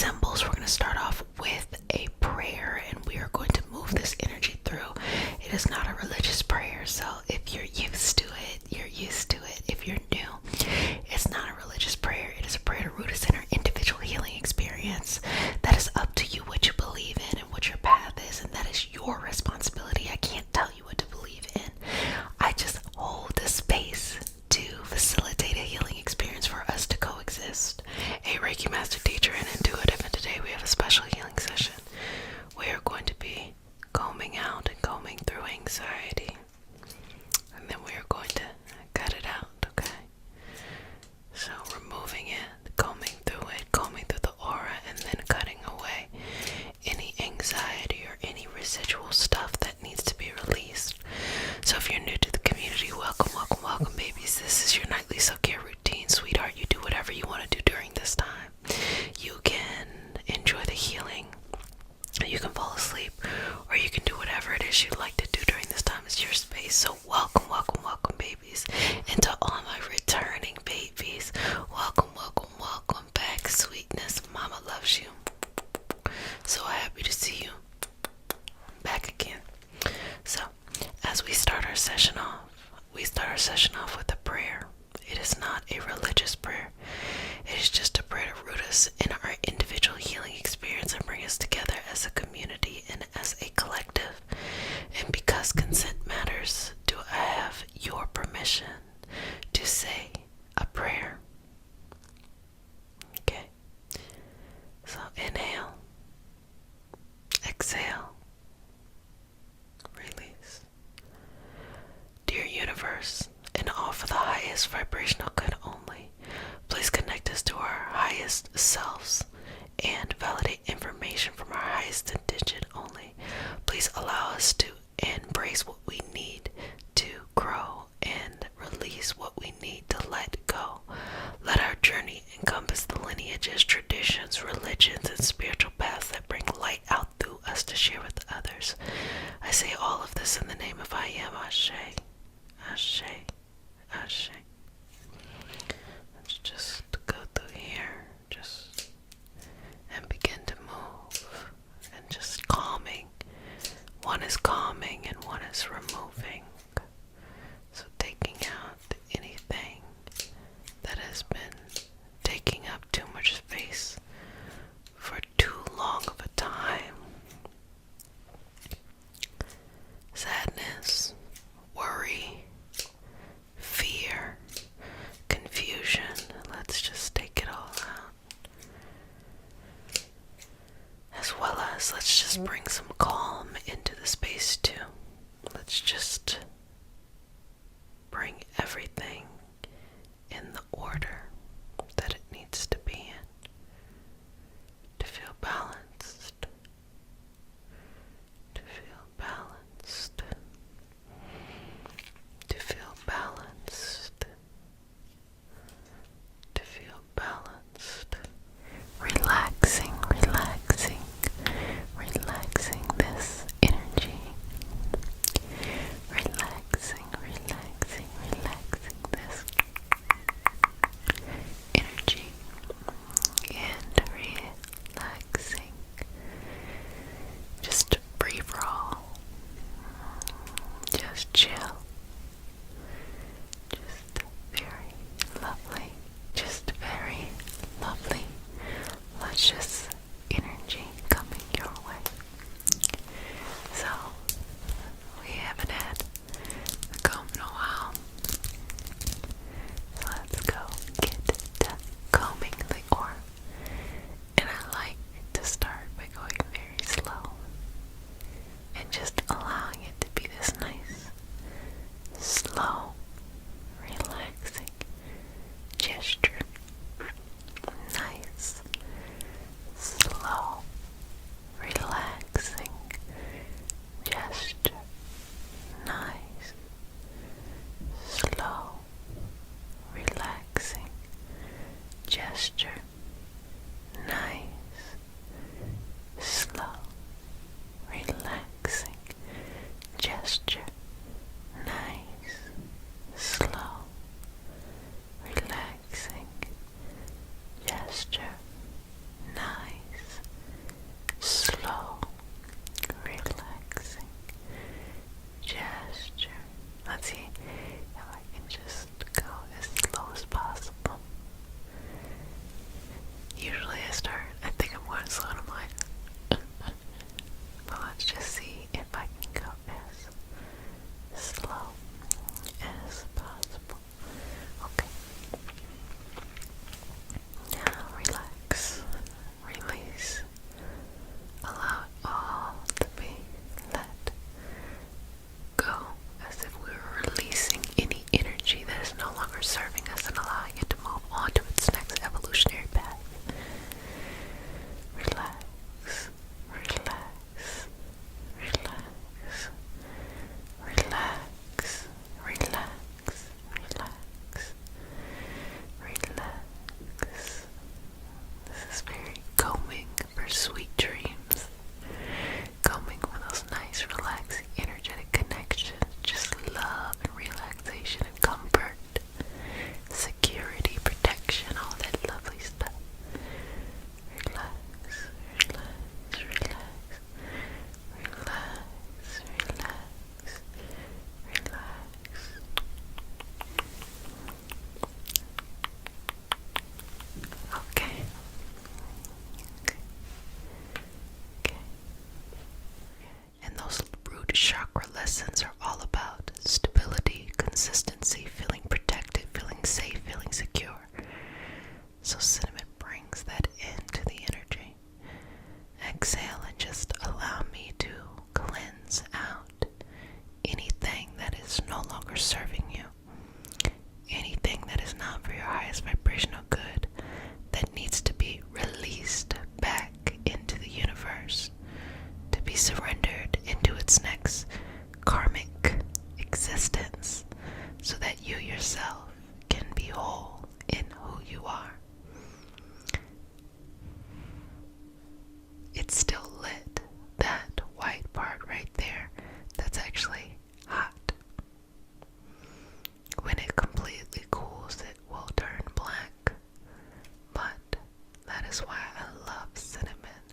symbols. We're going to start off with a prayer, and we are going to move this energy through. It is not a religious prayer, so if you're used to it, you're used to it. If you're new, it's not a religious prayer. It is a prayer to root us in our individual healing experience. That is up to you what you believe in and what your path is, and that is your responsibility. I can't tell you what to believe in. I just hold the space to facilitate a healing experience for us to coexist. A Reiki master teacher and intuitive, and today we have a special healing session. We are going to be combing out and combing through anxiety, and then we are going to cut it out, okay? So removing it, combing through the aura, and then cutting away any anxiety or any residual stuff that needs to be released. So if you're new to the community, welcome, welcome, welcome, babies. This is your nightly self-care routine, sweetheart. You do whatever you want to do during this time. You can enjoy the healing, you can fall asleep, or you can do whatever it is you'd like to do during this time. It's your space. So welcome, welcome, welcome, babies. And to all my returning babies, welcome, welcome, welcome back, sweetness. Mama loves you. So happy to see you back again. So as we start our session off, with a prayer. It is not a religious prayer. It is just a prayer to root us in our individual healing experience and bring us together as a community and as a collective. And because consent matters, do I have your permission to say a prayer? Okay. So inhale, exhale, release. Dear universe, and all for the highest vibrational good only, please connect us to our highest selves and validate information from our highest intention only. Please allow us to embrace what we need to grow and release what we need to let go. Let our journey encompass the lineages, traditions, religions, and spiritual paths that bring light out through us to share with others. I say all of this in the name of I Am. Ashe, Ashe, Ashe. Let's just go through here, and begin to move, and just calming. One is calming and one is removing. So taking out anything that has been taking up too much space for too long of a time. Sadness, worry, fear, confusion. Let's just take it all out. As well as let's just bring some calm into the space too. Let's just bring everything in the order that it needs to be in to feel balanced. To feel balanced. To feel balanced. To feel balanced. Relaxing, relaxing, relaxing this energy. Relaxing, relaxing, relaxing this root chakra lessons are all about stability, consistency, feeling protected, feeling safe, feeling secure. So cinnamon brings that into the energy. Exhale and just allow me to cleanse out anything that is no longer serving you. Anything that is not for your highest vibrational good, that needs to be released back into the universe, to be surrendered into its next karmic existence, so that you yourself can be whole in who you are. It's still lit, that white part right there, that's actually hot. When it completely cools, it will turn black. But that is why I love cinnamon,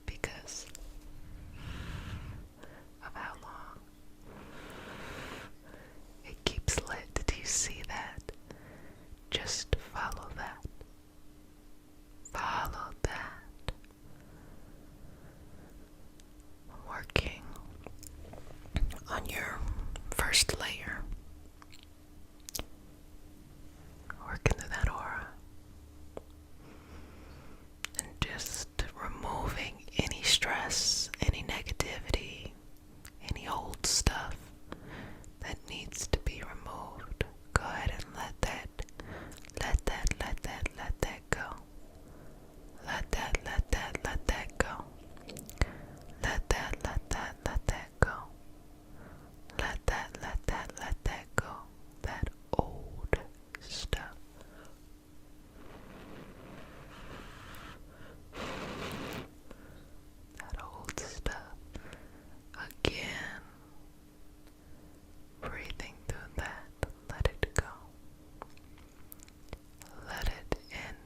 because of how long it keeps lit. Do you see that? Just follow that. Follow that. I'm working on your first layer. Working through that aura. And just removing any stress, any negativity, any old stuff that needs to be removed. Go ahead and let that go. Let that go. Let that go. Let that go. That old stuff. That old stuff. Again. Breathing through that. Let it go. Let it in.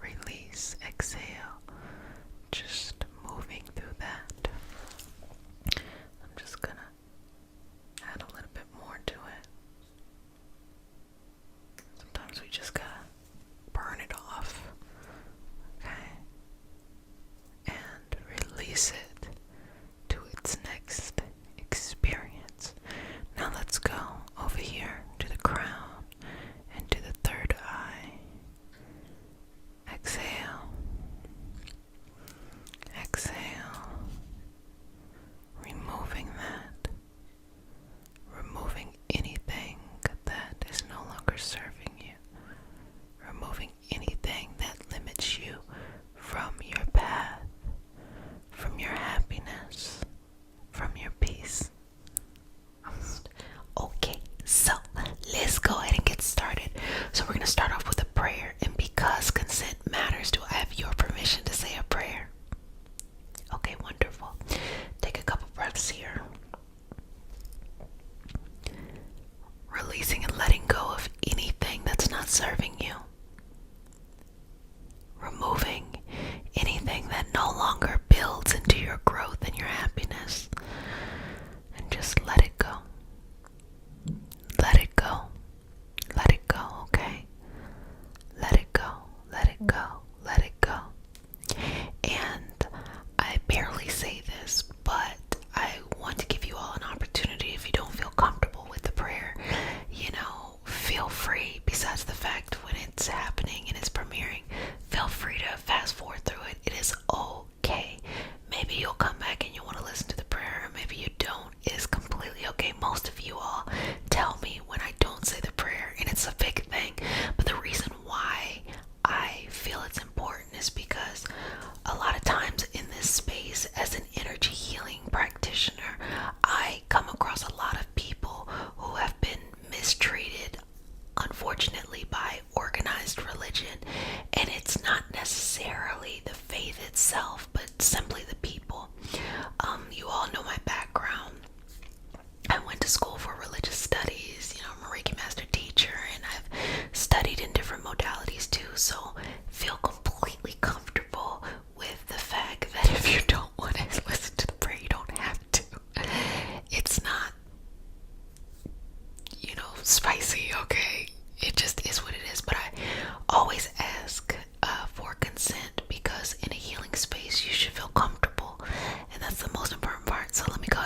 Release. Exhale. Just moving through that. I'm just gonna add a little bit more to it. Sometimes we just gotta burn it off. Okay? And release it to its next experience. Now let's go over here to the crown and to the third eye. Exhale. Exhale. Removing that. Removing anything that is no longer serving you. Removing anything that limits you from your path, from your happiness, from your peace. Okay, so let's go ahead and get started. So we're going to start off with a prayer, and because consent matters, do I have your permission to say a prayer? Okay, wonderful. Take a couple breaths here. Releasing and letting go of anything that's not serving you. Removing anything that no longer builds into your growth and your happiness. And just let it go. Let it go. Let it go, okay? Let it go. Let it go. Let it go. And I barely say this, but I want to give you all an opportunity, if you don't feel comfortable with the prayer, feel free, besides the fact when it's happening and it's premiering, feel free to fast forward through it. It is okay. Maybe you'll come back and you want to listen to the prayer, or maybe you don't. It is completely okay. Most of you all tell me when I don't say the prayer, and it's a big thing. But the reason why I feel it's important is because a lot of times in this space, as an energy healing practitioner, I come across a lot of people who have been mistreated, unfortunately, by organized religion. And it's not necessarily the faith itself, but simply the people. You all know my background. I went to school for religious studies. I'm a Reiki master teacher, and I've studied in different modalities too. So feel completely comfortable with the fact that if you don't want to listen to the prayer, you don't have to. It's not, spicy, okay? It just is what it is. But I always ask for consent, because in a healing space, you should feel comfortable. And that's the most important part. So let me go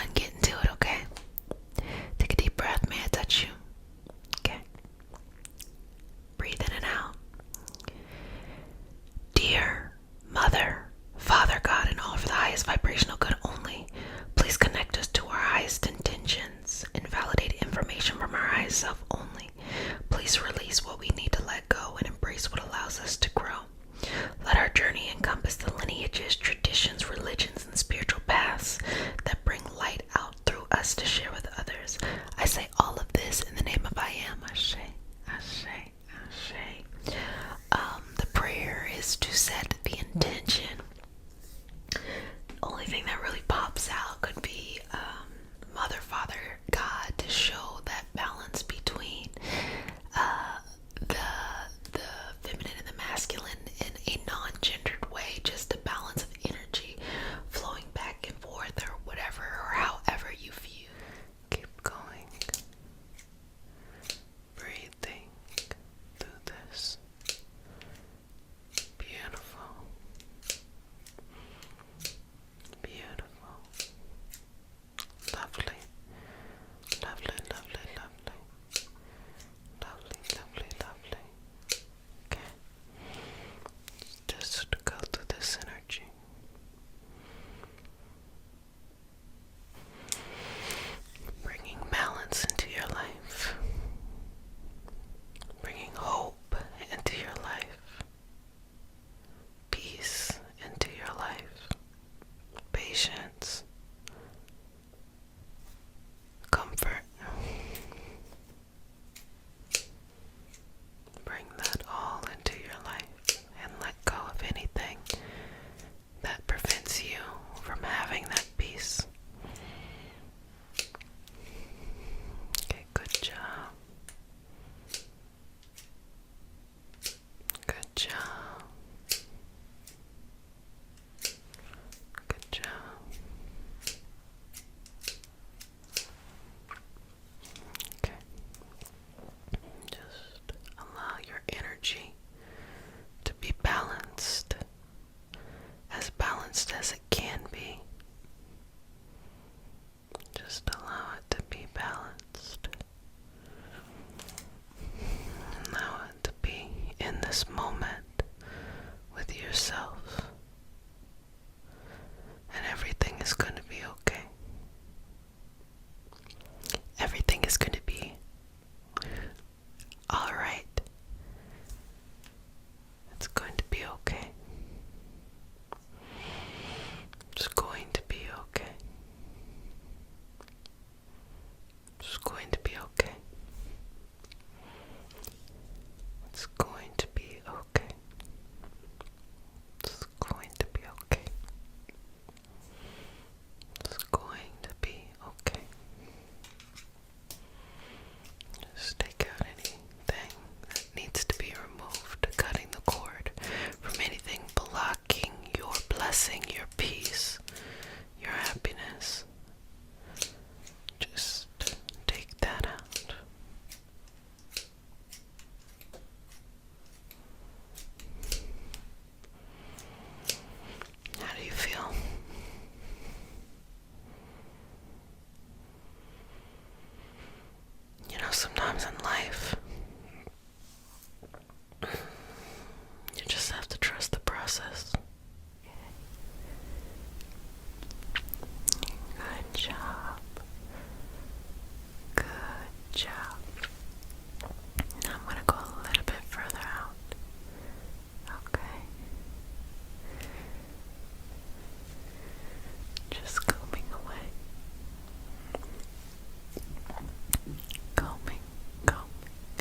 accessing your peace, your happiness. Just take that out. How do you feel? You know, sometimes in life, you just have to trust the process. Good job. Good job. Now I'm going to go a little bit further out. Okay. Just combing away. Combing, combing,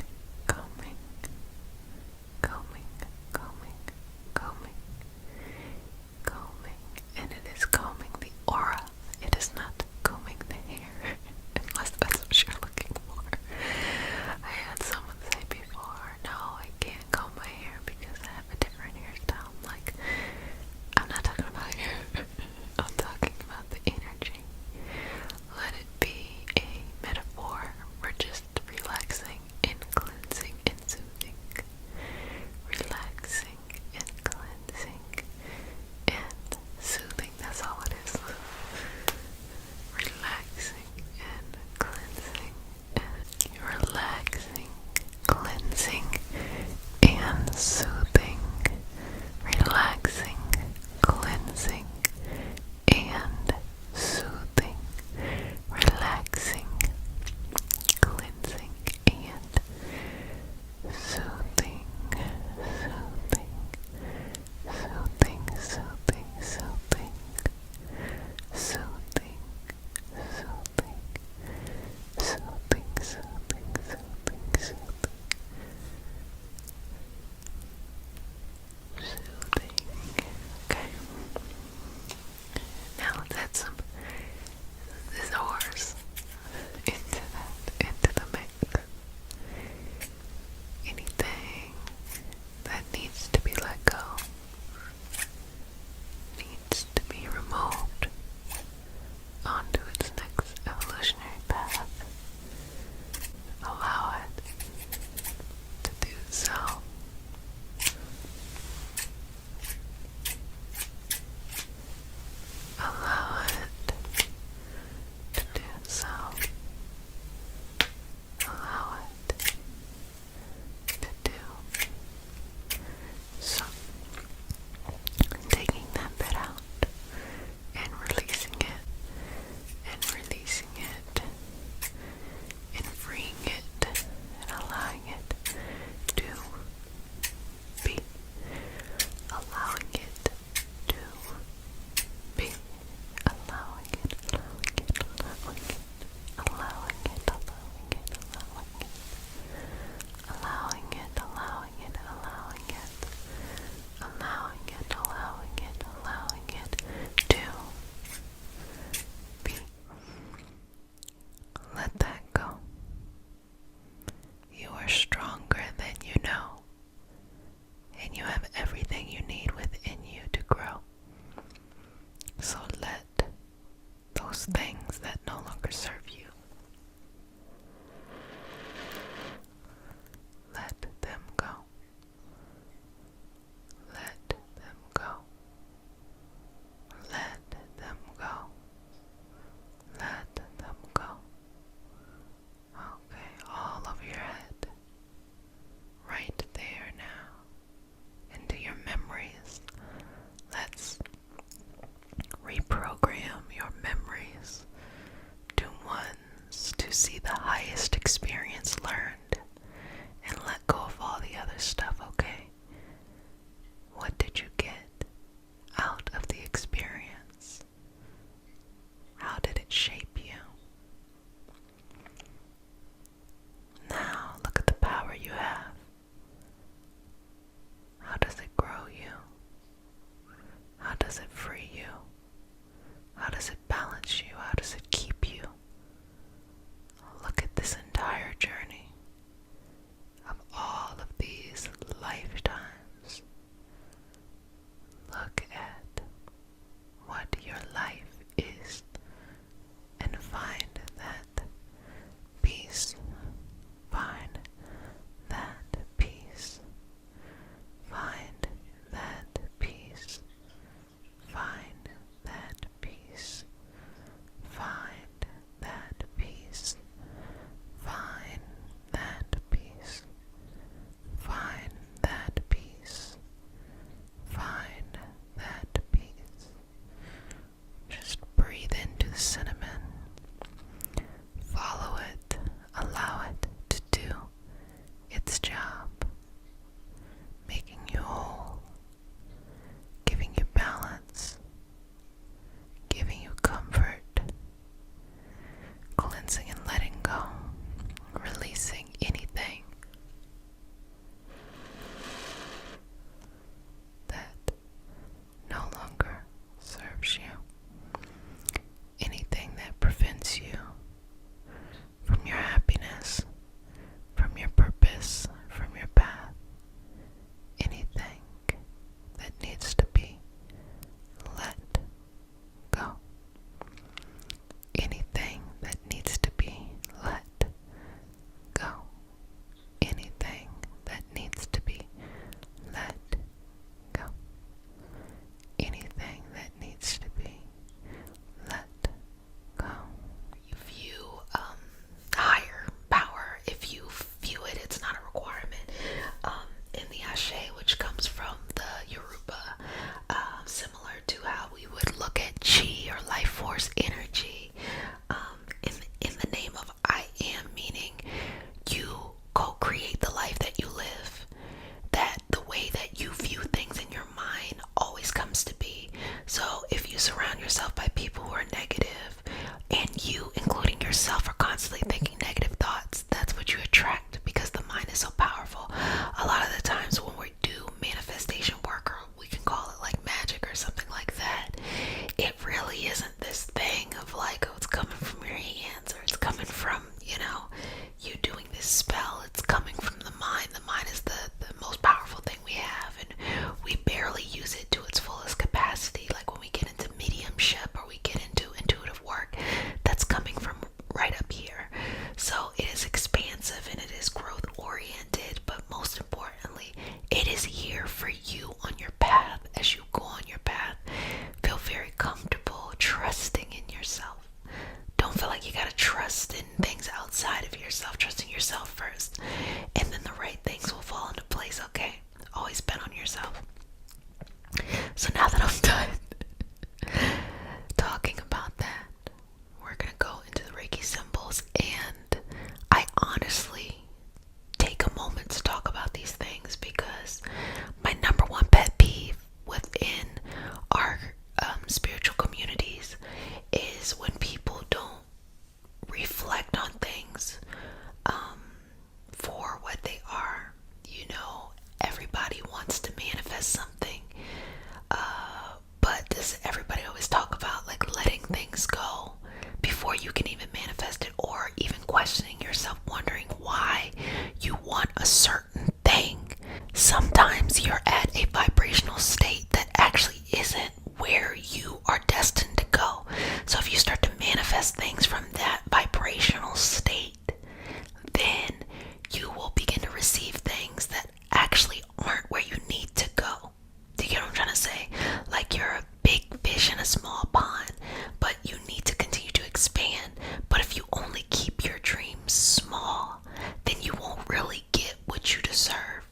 fish in a small pond, but you need to continue to expand. But if you only keep your dreams small, then you won't really get what you deserve.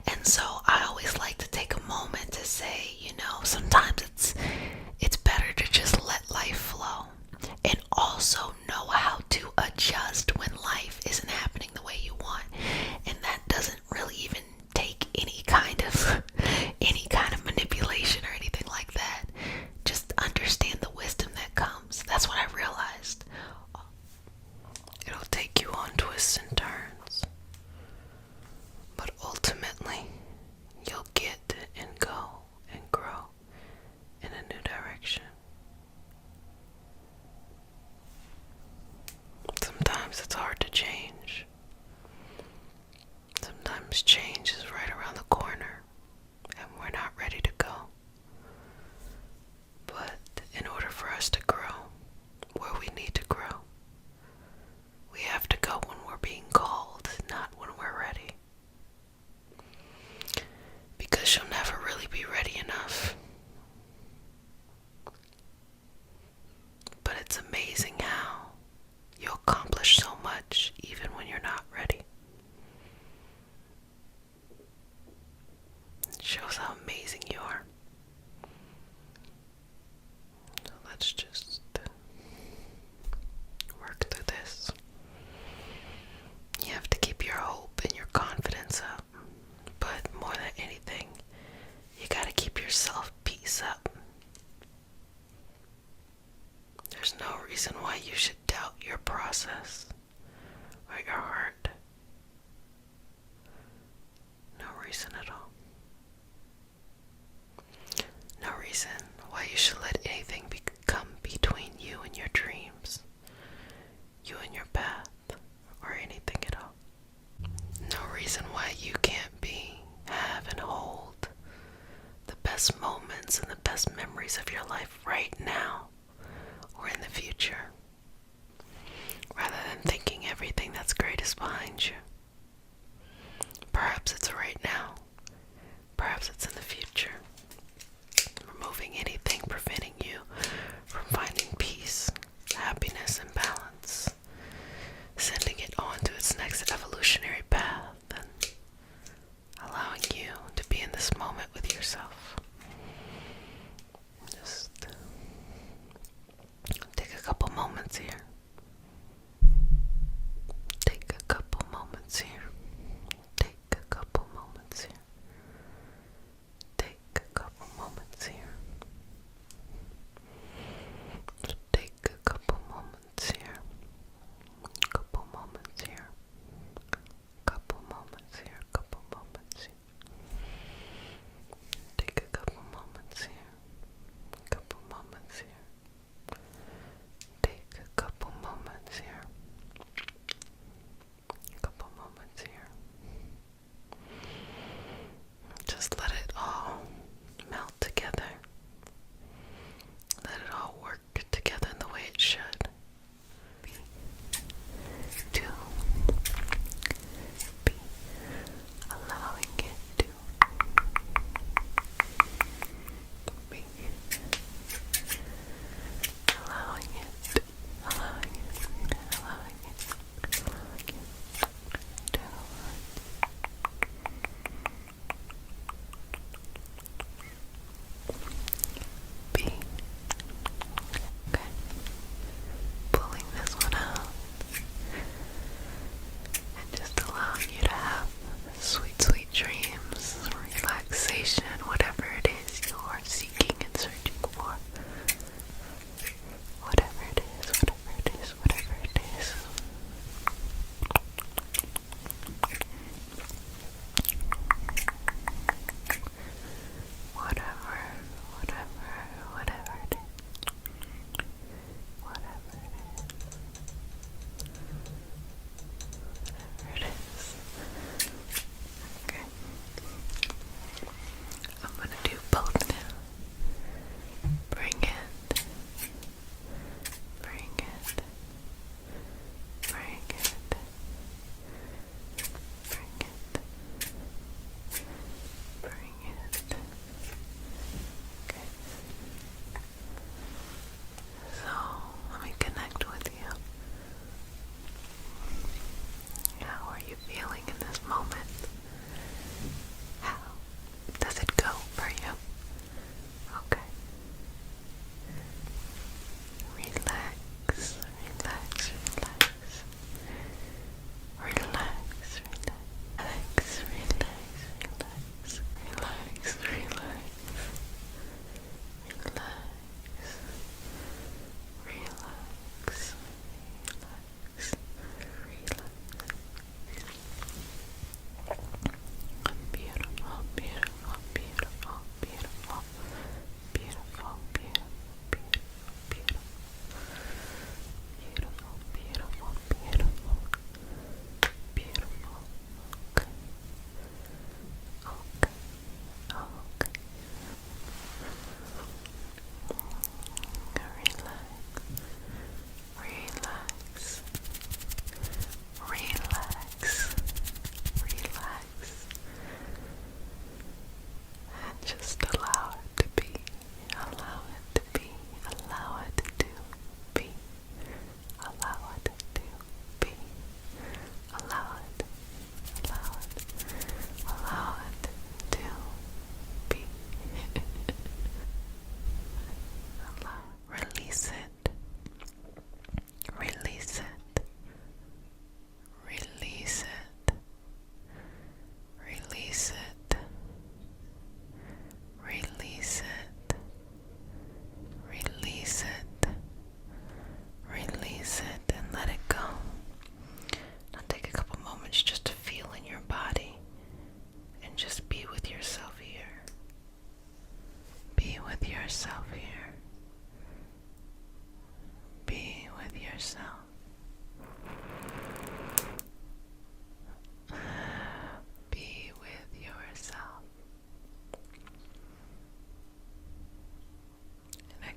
And so I always like to take a moment to say, sometimes it's better to just let life flow, and also know how to adjust when life isn't happening the way you want. And that doesn't really even take any kind of manipulation or anything like that. Just understand the wisdom that comes. That's what I realized. It'll take you on twists and turns, but ultimately you'll get and go and grow in a new direction. Sometimes it's hard to change. Sometimes change is right around the corner and we're not ready to go. But in order for us to grow where we need to grow, we have to go when we're being called, not when we're ready. Because you'll never really be ready enough. But it's amazing how you'll accomplish so much even when you're not ready. It shows how amazing you are. So let's just work through this. You have to keep your hope and your confidence up. But more than anything, you gotta keep your self-peace up. There's no reason why you should doubt your process or your heart. No reason at all. No reason why you should let anything come between you and your dreams, you and your path, or anything at all. No reason why you can't be, have, and hold the best moments and the best memories of your life right now or in the future, rather than thinking everything that's great is behind you. Perhaps it's right now, perhaps it's in the future. Removing anything preventing you from finding peace, happiness, and balance, sending it on to its next evolutionary path, and allowing you to be in this moment with yourself. Just take a couple moments here. Take a couple moments here. Take a couple moments here. Take a couple moments here.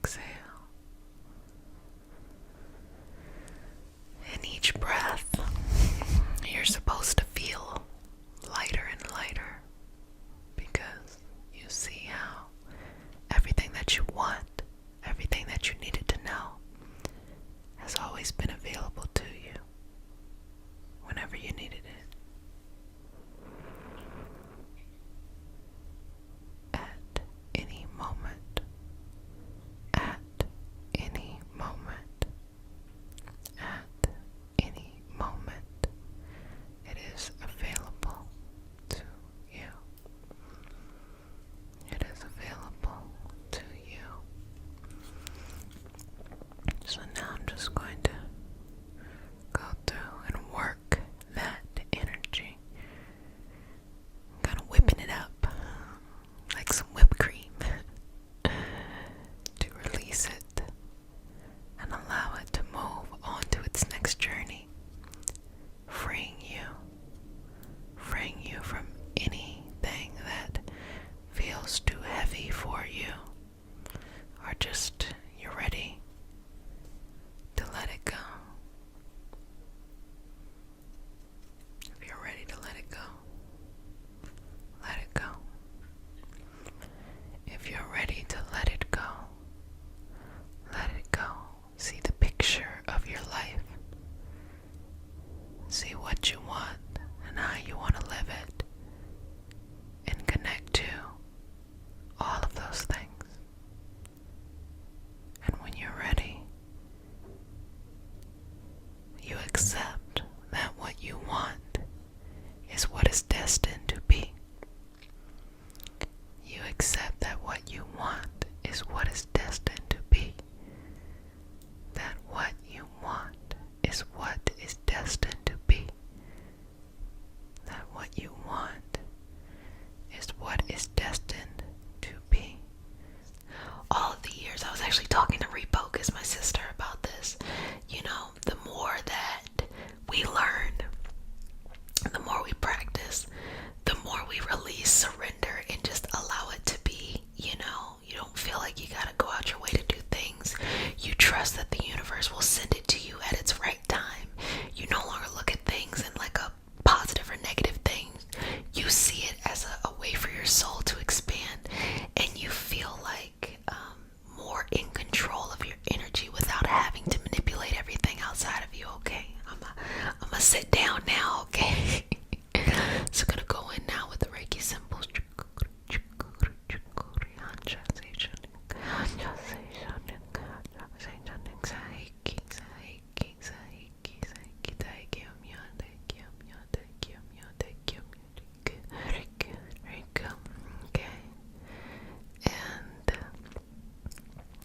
exhale. In each breath, you're supposed to feel lighter and lighter because you see how everything that you want, everything that you needed to know, has always been available to you whenever you needed it. At any moment, at any moment, at any moment, it is available to you. It is available to you. So now I'm just going to go through and work that energy. Kind of whipping it up like some whipped cream to release it and allow it to move on to its next journey, freeing you from anything that feels too heavy for you, or just you're ready to let it go. If you're ready to let it go, let it go. If you're ready to let it go, let it go. See the picture of your life. See what you want and how you want to live it, and connect to all of those things. And when you're ready, you accept that what you want is what is destined to be. You accept that what you want is what is destined to be. That what you want is what is destined to be. That what you want is what is destined to be. All of the years, I was actually talking to Refocus, my sister, about this. You know, the more that we learn, the more we practice, the more we release, surrender, and just allow it to be. You know, you don't feel like you gotta go out your way to do things. You trust that the universe will send it to you at its right time. You no longer look at things in like a positive or negative thing. You see it as a way for your soul to expand, and you feel like more in control of your energy without having to manipulate everything outside of you. Okay, I'm gonna sit down now. Okay. So I'm gonna go in now with the Reiki symbols.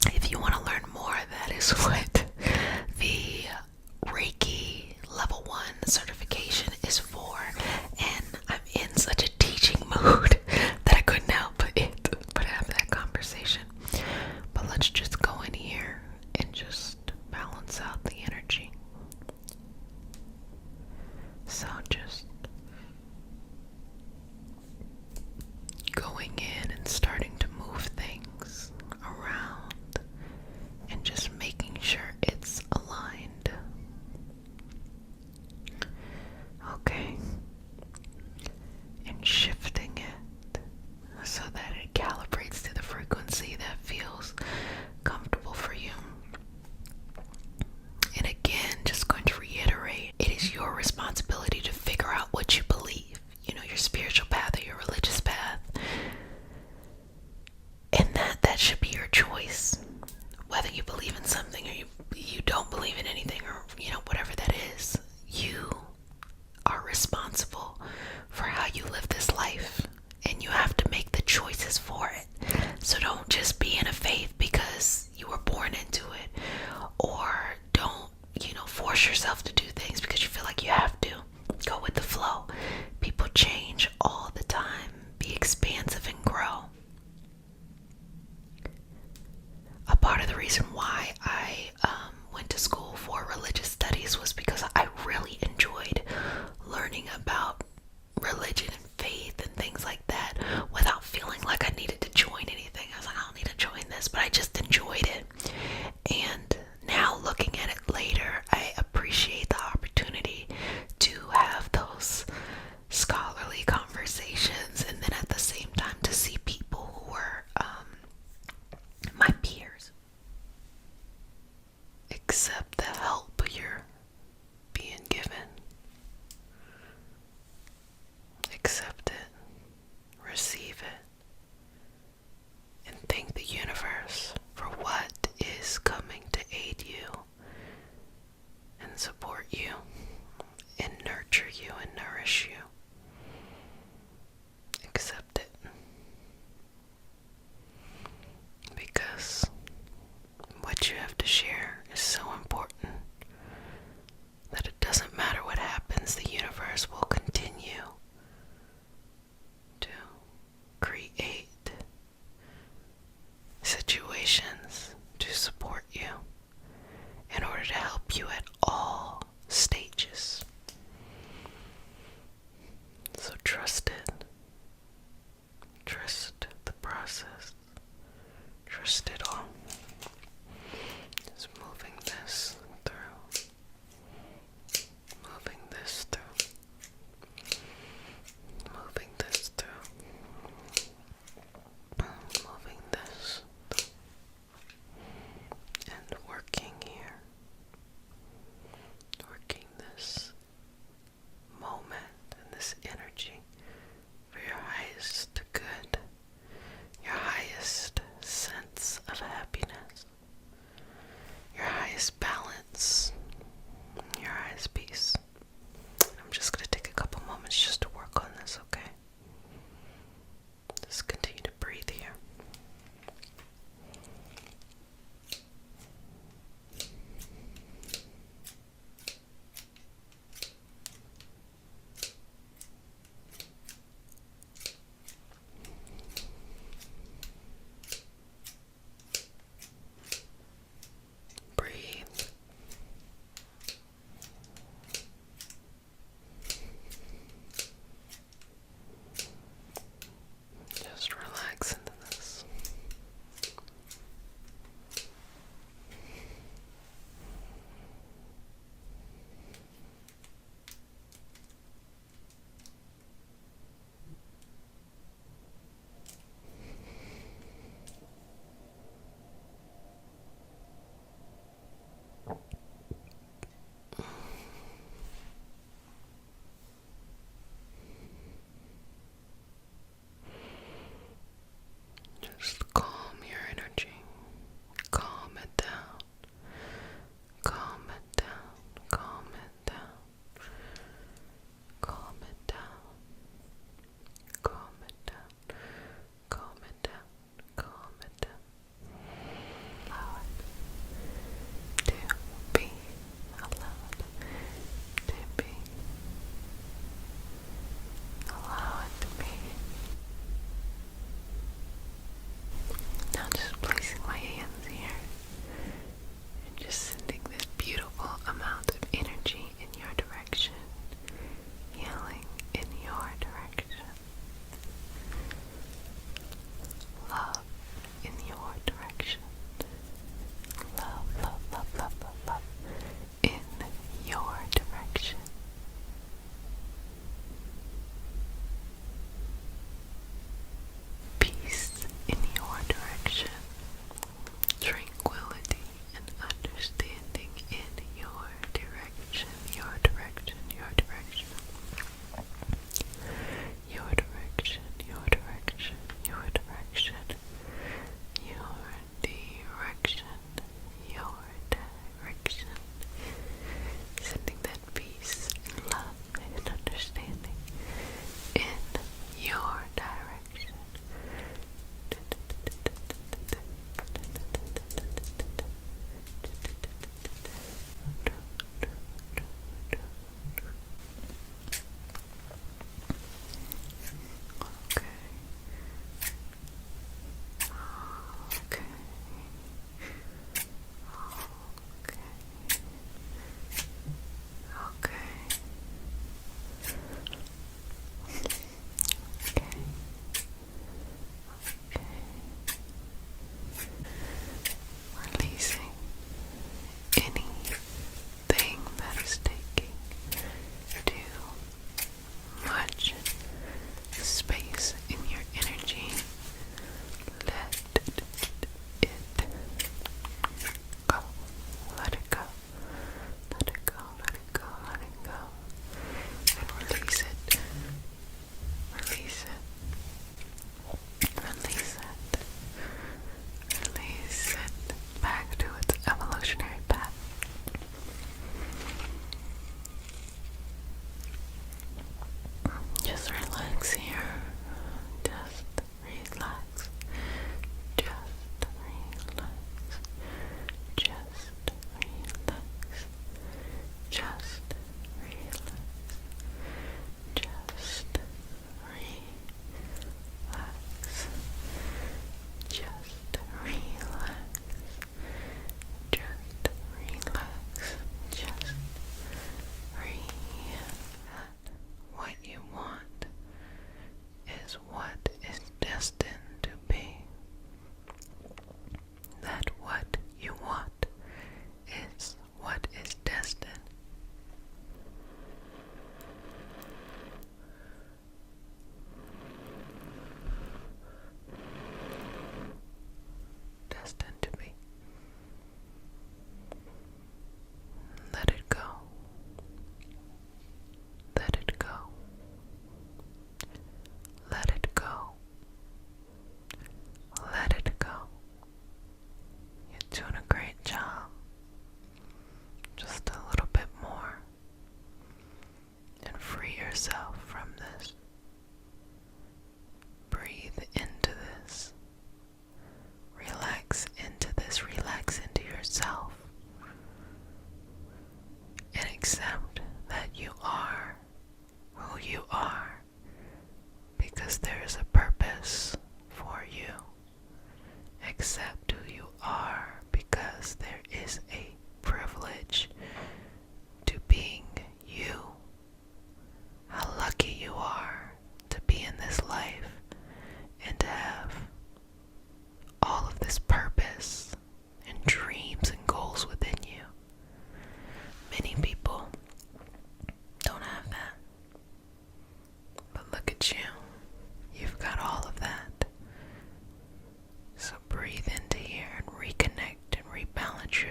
And if you want to learn more, that is what the Reiki level 1 certification is for. And I'm in such a teaching mood that I couldn't help but have that conversation. But let's just go in here and just balance out the energy. So just going in and starting to move things around and just making sure it's aligned. Okay. And shifting it so that it calibrates to the frequency that feels comfortable for you. And again, just going to reiterate, it is your responsibility to figure out what you believe. You know, your spiritual path or your religious path. And that should be your choice. Whether you believe in something or you don't believe in anything, or you know, whatever that is, you are responsible for how you live this life, and you have to make the choices for it. So don't just be in a faith because you were born into it, or don't, you know, force yourself to do things because you feel like you have to. Go with the flow. People change all the time. Be expansive and grow. A part of the reason why I went to school for religious studies was because I really enjoyed learning about religion and faith and things like that without feeling like I needed to join anything. I was like, I don't need to join this, but I just enjoyed it. conditions to support you in order to help you at all stages. So trust it. Trust the process. Trust it all. Just moving this through. Moving this through. Moving this through. Moving this through.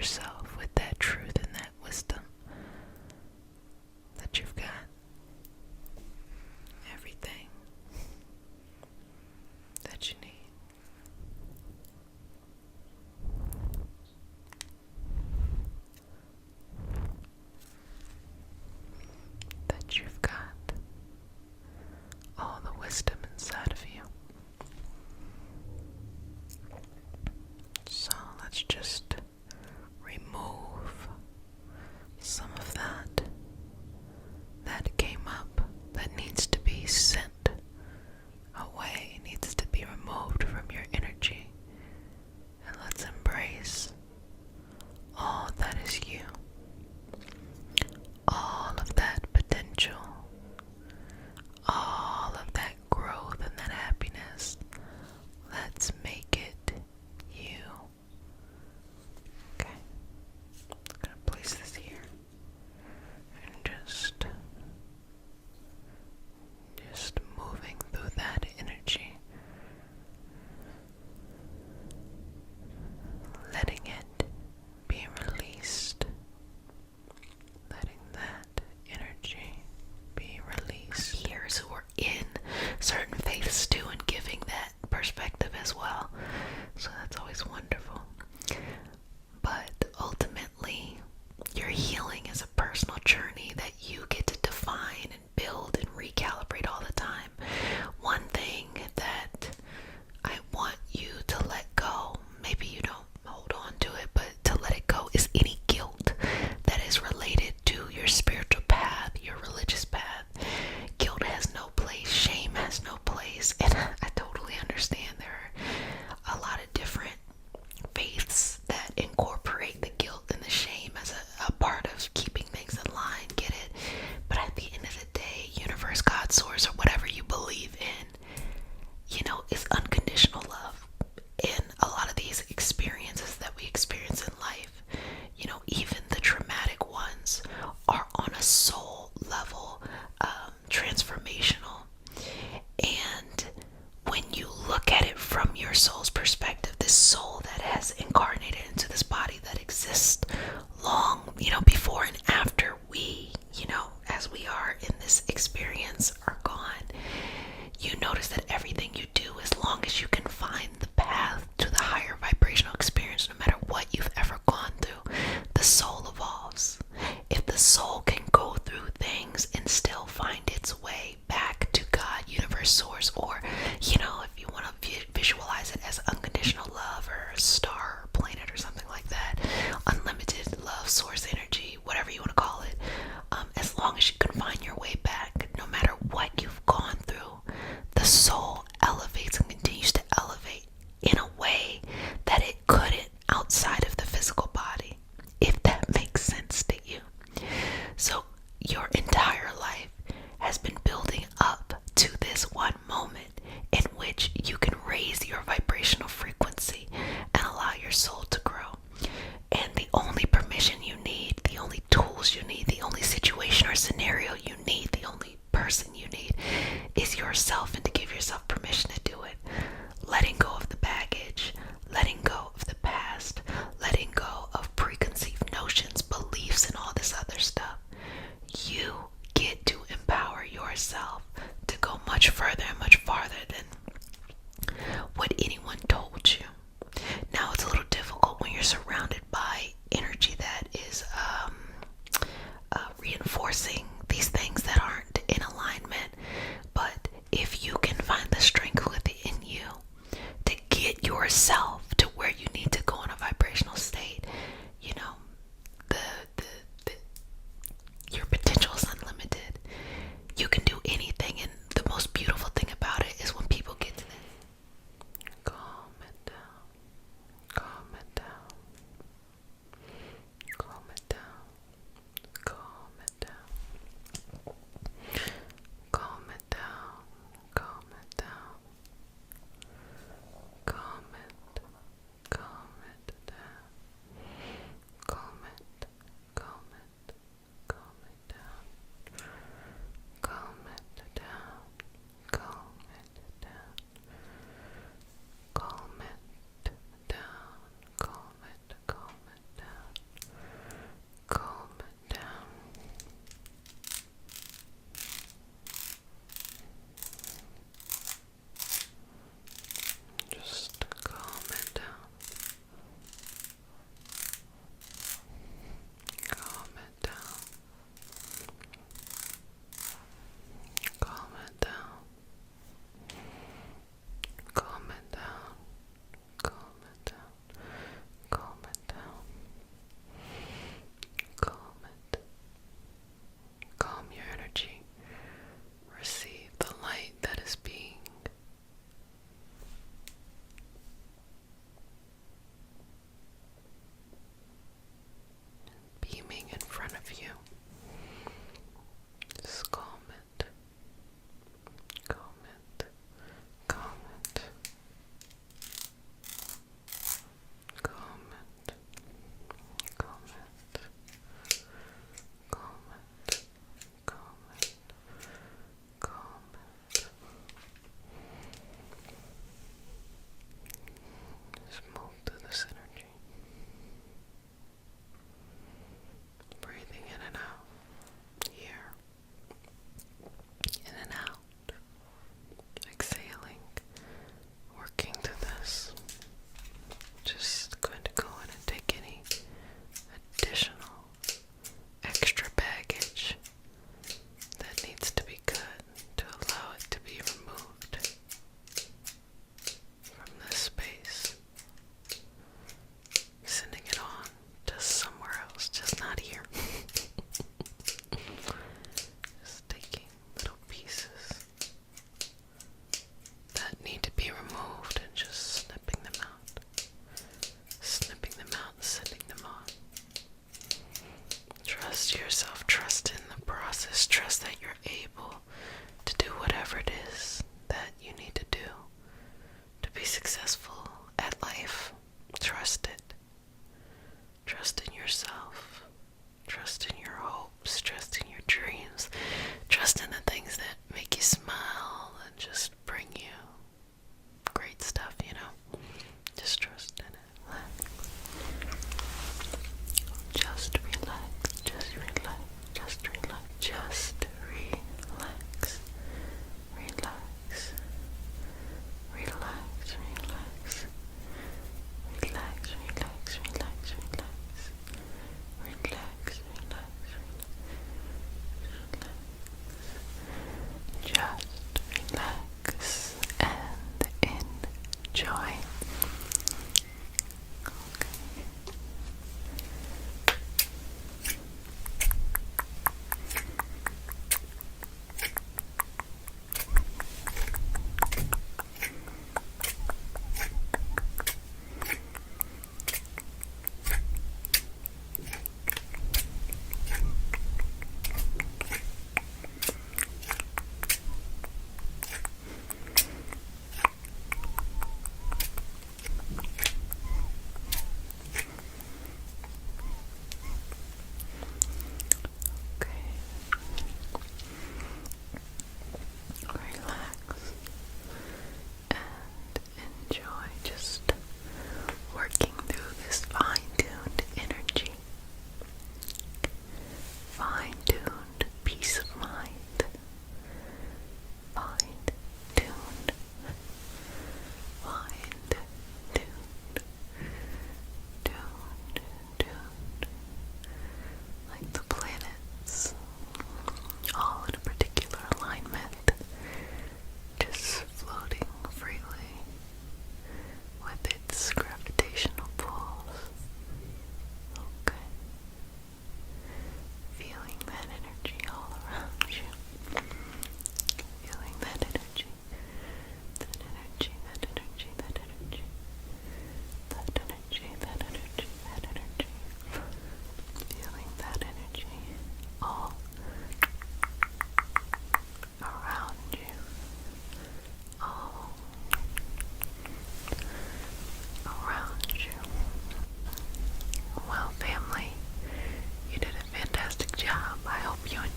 yourself with that truth and that wisdom that you've got. Everything that you need. That you've got all the wisdom inside of you. So let's just remove some of that came up, that needs to be sent away, needs to be removed from your energy. And let's embrace all that is you, all of that potential, all of that growth and that happiness. Let's make it you. Okay, I'm gonna place this here and just moving through that energy, letting it be released, letting that energy be released. Years who are in certain faiths too, and giving that perspective as well. So that's always wonderful. But ultimately, your healing is a personal journey that you get to define and build and recalibrate all the time. One thing that I want you to let go, maybe you don't hold on to it, but to let it go, is any guilt that is related to your spiritual path, your religious path. Guilt has no place, shame has no place, and I totally understand there are a lot of different faiths that incorporate the guilt and the shame as a part of keeping things in line, get it? But at the end of the day, universe, God, source, or whatever you believe in, is unconditional love. And a lot of these experiences that we experience in life, even the traumatic ones, are on a soul level, transformational. And when you look at it from your soul's perspective, this soul that has incarnated into this body that exists long, before and after we, as we are in this experience, are gone, you notice that everything you do, as long as you can find the path to the higher vibrational experience, no matter what you've ever gone through, the soul evolves. If the soul can go through things and still find its way back to God, universe, source, or, if you want to visualize it as unconditional love or a star or planet or something like that, unlimited love, source energy, whatever you want to call it, as long as you can find your way back, no matter what you've gone through, the soul elevates and continues to elevate in a way that it couldn't outside of the physical body, if that makes sense to you. So your entire life has been building up to this one moment in which you can raise your vibrational frequency and allow your soul to grow. And the only permission you need, the only tools you need, the only situation or scenario you need, the only person you need is yourself, and to give yourself permission to do it. Letting go of the baggage, letting go of the past, letting go of preconceived notions, beliefs, and all this other stuff. You get to empower yourself to go much further and much farther than what anyone told you. Now, it's a little difficult when you're surrounded by energy that is reinforcing these things that aren't in alignment. But if you can find the strength within you to get yourself to where you need to go in a vibrational state, your potential is unlimited. You can do anything, and the most beautiful thing about it is when people get to that. Calm it down. Calm it down. Calm it down. Calm it down.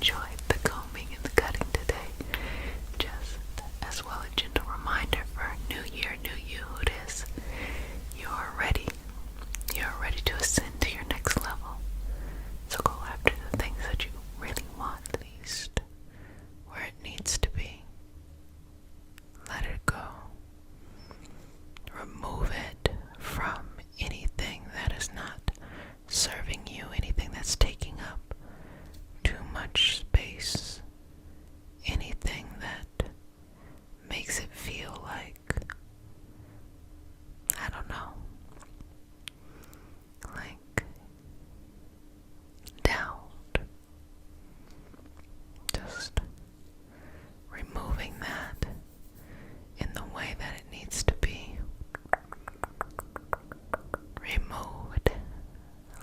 enjoyed the combing and the cutting today. Just as well a gentle reminder for new year, new you it is. You are ready. You are ready to ascend to your next level. So go after the things that you really want, at least where it needs to be. Let it go. Remove it from anything that is not serving you, anything that's taking up too much space, anything that makes it feel like, I don't know, like doubt. Just removing that in the way that it needs to be. Removed.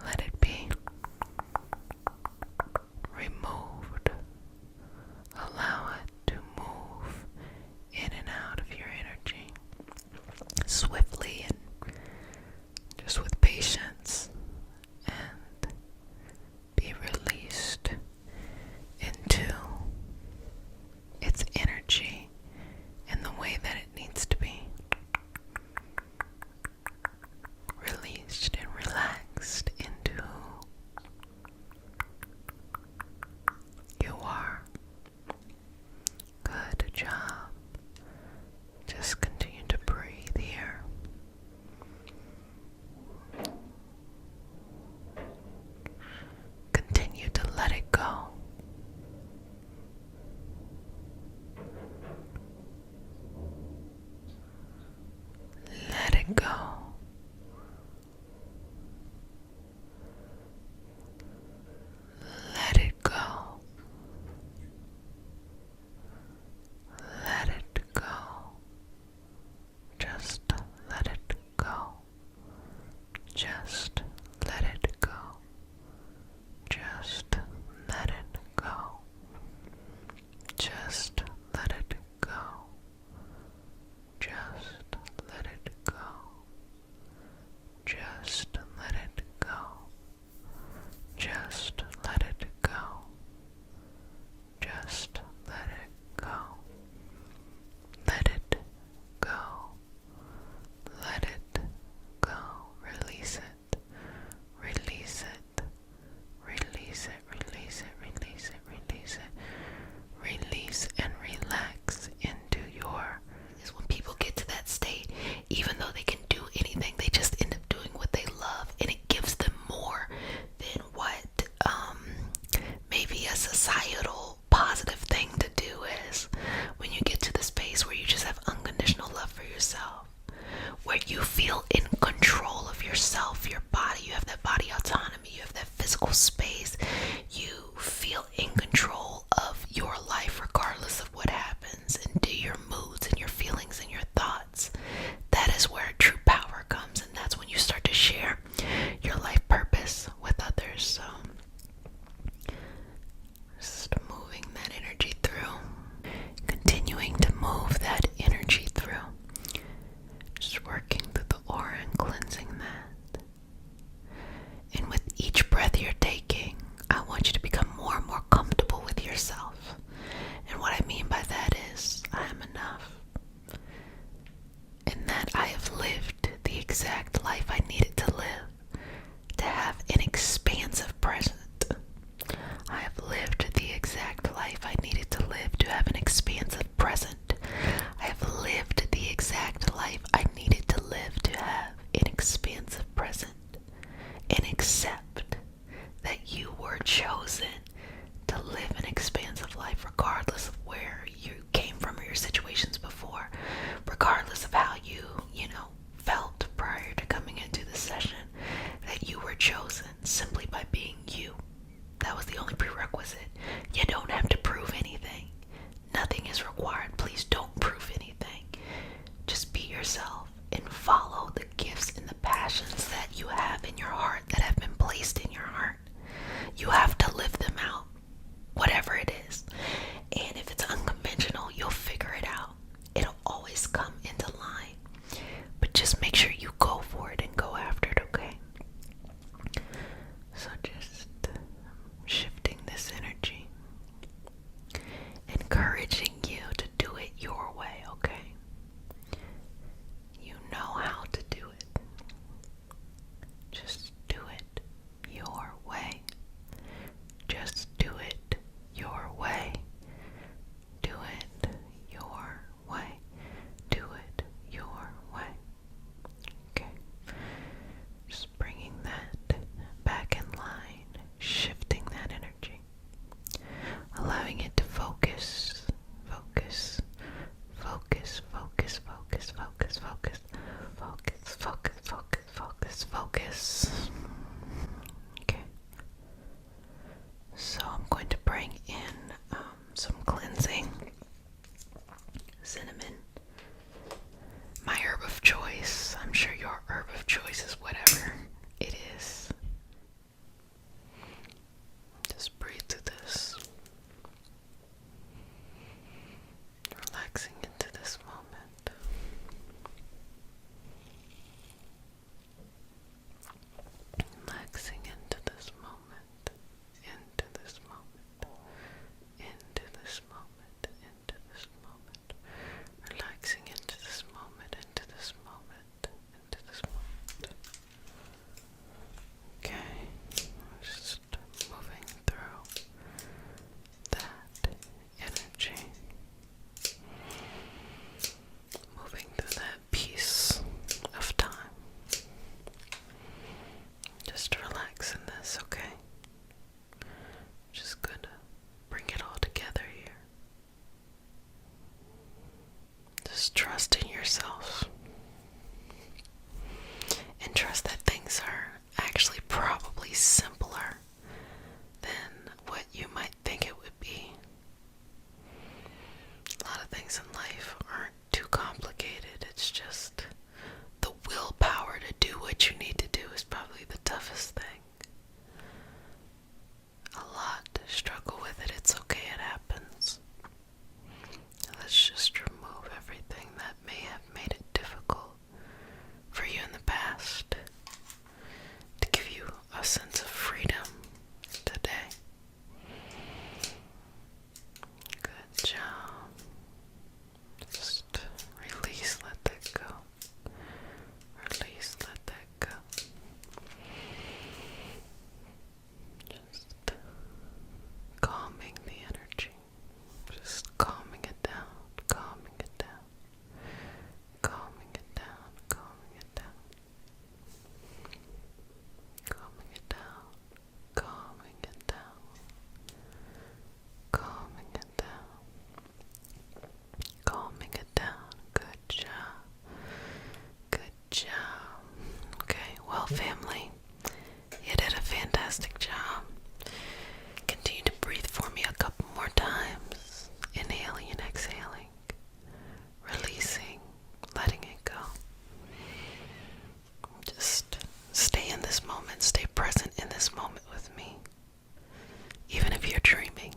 Let it be. Removed. Allow it to move in and out of your energy swiftly and just with patience, and be released into its energy in the way that it needs to be. Released and relaxed into who you are. Good job. Just continue to breathe here. Continue to let it go. Let it go. Let it go. Let it go. Just let it go. Just let it go. Just let it go. Just let it go. Just let it go. Just let it go. Just let it go. Just let it go. Let it go. Let it go. Release it. Release it. Release it. Release it. Release it. Release it. Release and relax into your. Is when people get to that state, even though they can do anything, they just end up doing what they love, and it gives them more than what maybe a societal positive thing to do is. When you get to the space where you just have unconditional love for yourself, where you feel in control of yourself, your body, you have that body autonomy, you have that physical space, you feel in control of your life regardless of what happens, and do your moods and your feelings and your thoughts. That is where true power comes, and that's when you start to share your life purpose with others. So just moving that energy through, continuing to move that energy through, just working through the aura and cleansing that. And with each breath you're taking, I want you to become more and more comfortable with yourself. And what I mean by that is, I am enough. And that I have lived the exact life I needed to live, to have an expansive present. I have lived the exact life I needed to live to have an expansive present. I have lived the exact life I needed to live to have an expansive present. And accept that you were chosen to live an expansive life regardless of where you came from or your situations before, regardless of how you felt prior to coming into the session, that you were chosen simply by being you. That was the only prerequisite. You don't have to prove anything. Nothing is required. Please don't prove anything. Just be yourself and follow the gifts and the passions that you have in your heart, that have been placed in your heart. You have to live them out, whatever it is. And if it's unconventional, you'll figure it out. It'll always come into line. But just make sure you go for it and go after it, okay? So just shifting this energy simpler than what you might think it would be. A lot of things in life aren't too complicated. It's just the willpower to do what you need to do is probably the toughest thing. A lot struggle with it. It's okay, it happens. Let's just remove everything that may have made it difficult for you in the past to give you a sense of freedom today. Good job. Just release, let that go. Release, let that go. Just calming the energy. Just calming it down, calming it down, calming it down, calming it down, calming it down, calming it down, calming it down, calming it down. Good job. Good job. Okay, well, family, you did a fantastic job. Continue to breathe for me a couple more times. Inhaling and exhaling. Releasing, letting it go. Just stay in this moment. Stay present in this moment with me. Even if you're dreaming,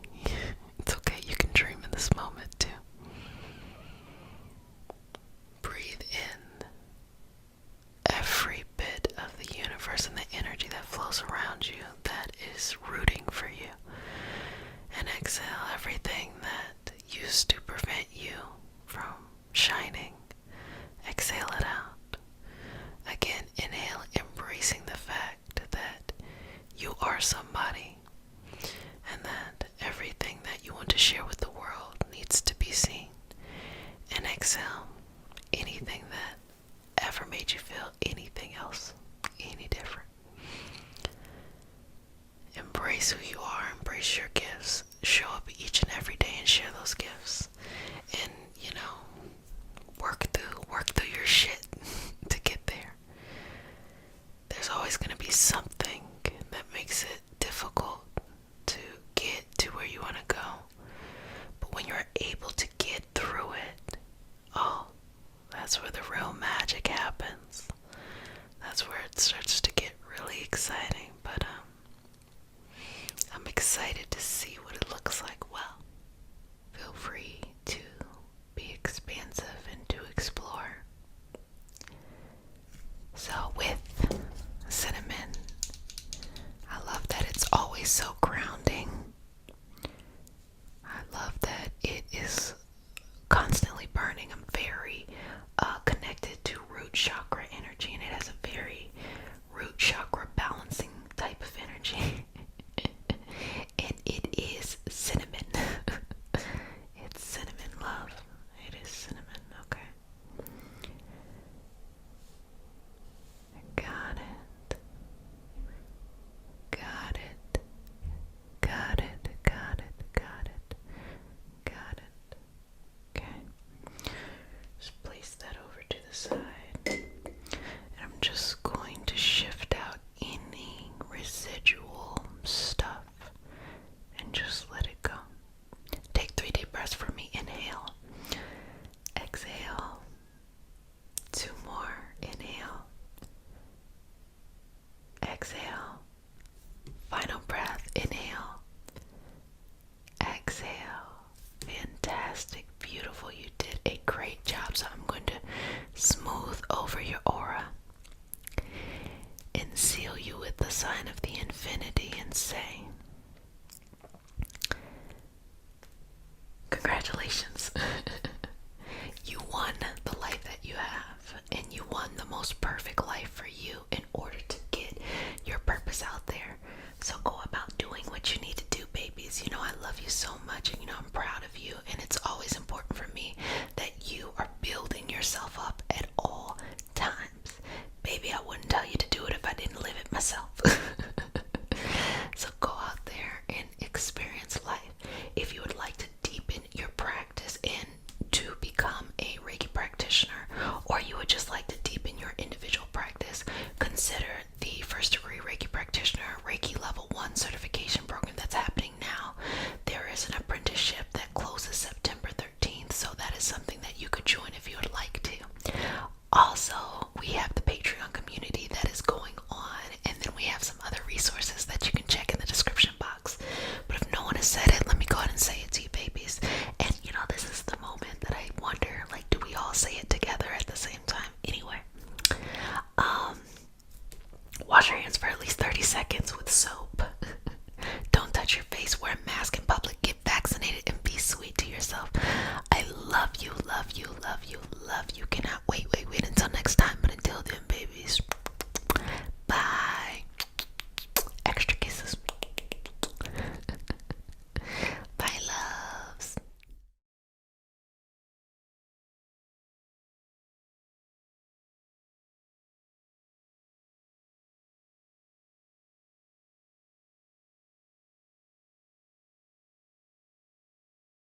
it's okay. You can dream in this moment too. Breathe in every bit of the universe and the energy that flows around you that is rooting for you. And exhale everything that used to prevent you from shining. Exhale it out. Again, inhale, embracing the fact that you are somebody and that everything that you want to share with the world needs to be seen. And exhale anything that ever made you feel anything else any different. Embrace who you are, embrace your gifts, show up each and every day and share those gifts. And, work through your shit to get there. There's always going to be something that makes it difficult to get to where you want to go. But when you're able to get through it, oh, that's where the real magic happens. That's where it starts to get really exciting. But I'm excited to see what it looks like. Well, feel free to be expansive and to explore. So with cinnamon, I love that it's always so grounding. I love that it is constantly burning. I'm very connected to root chakra energy, and it has a very root chakra balancing type of energy. And it is cinnamon. It's cinnamon, love. It is cinnamon, okay. Got it. Got it. Got it. Got it. Got it. Got it. Okay. Just place that over to the side. And I'm just going to shift out any residual stuff and just let it go. Take 3 deep breaths for me. Inhale. Exhale. 2 more. Inhale. Exhale. Final breath. Inhale. Exhale. Fantastic. Beautiful. You did a great job. So I'm going to smooth over your aura and seal you with the sign of the infinity and say, congratulations. You won the life that you have, and you won the most perfect life for you in order to get your purpose out there. So go about doing what you need to do, babies. I love you so much, and I'm proud of you, and it's always important for me that you are building yourself up at all times. Baby, I wouldn't tell you to do it if I didn't live it myself. So go out there and experience life. If you would like to deepen your practice and to become a Reiki practitioner, or you would just like to deepen your individual practice, consider the first degree Reiki practitioner, Reiki Wash your hands for at least 30 seconds with soap. Don't touch your face, wear a mask in public, get vaccinated, and be sweet to yourself. I love you, love you, love you, love you. Cannot wait